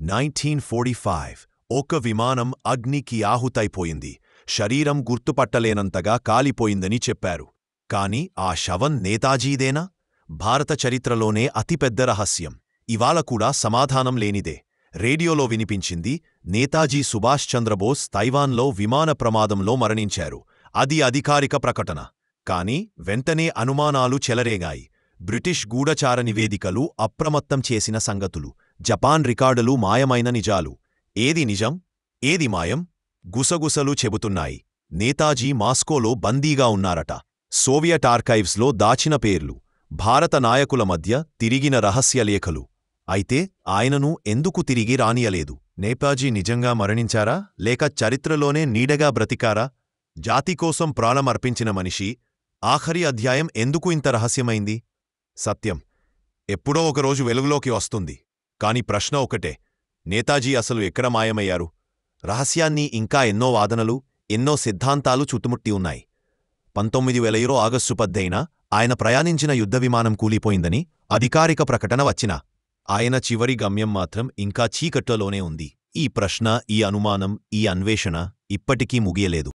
1945 ఒక విమానం అగ్నికి ఆహుతైపోయింది. శరీరం గుర్తుపట్టలేనంతగా కాలిపోయిందని చెప్పారు. కాని ఆ శవం నేతాజీదేనా? భారత చరిత్రలోనే అతిపెద్ద రహస్యం. ఇవాళ కూడా సమాధానం లేనిదే. రేడియోలో వినిపించింది, నేతాజీ సుభాష్ చంద్రబోస్ తైవాన్లో విమాన ప్రమాదంలో మరణించారు. అది అధికారిక ప్రకటన. కాని వెంటనే అనుమానాలు చెలరేగాయి. బ్రిటిష్ గూఢచార నివేదికలు అప్రమత్తం చేసిన సంగతులు, జపాన్ రికార్డులు, మాయమైన నిజాలు. ఏది నిజం, ఏది మాయం? గుసగుసలు చెబుతున్నాయి. నేతాజీ మాస్కోలో బందీగా ఉన్నారట. సోవియట్ ఆర్కైవ్స్లో దాచిన పేర్లు, భారత నాయకుల మధ్య తిరిగిన రహస్యలేఖలు. అయితే ఆయనను ఎందుకు తిరిగి రానియలేదు? నేతాజీ నిజంగా మరణించారా, లేక చరిత్రలోనే నీడగా బ్రతికారా? జాతికోసం ప్రాణమర్పించిన మనిషి ఆఖరి అధ్యాయం ఎందుకు ఇంత రహస్యమైంది? సత్యం ఎప్పుడో ఒకరోజు వెలుగులోకి వస్తుంది. కాని ప్రశ్న ఒకటే, నేతాజీ అసలు ఎక్కడ మాయమయ్యారు? రహస్యాన్ని ఇంకా ఎన్నో వాదనలు, ఎన్నో సిద్ధాంతాలు చుట్టుముట్టి ఉన్నాయి. 1920 ఆగస్టు 10న ఆయన ప్రయాణించిన యుద్ధవిమానం కూలిపోయిందని అధికారిక ప్రకటన వచ్చినా ఆయన చివరి గమ్యం మాత్రం ఇంకా చీకట్లలోనే ఉంది. ఈ ప్రశ్న, ఈ అనుమానం, ఈ అన్వేషణ ఇప్పటికీ ముగియలేదు.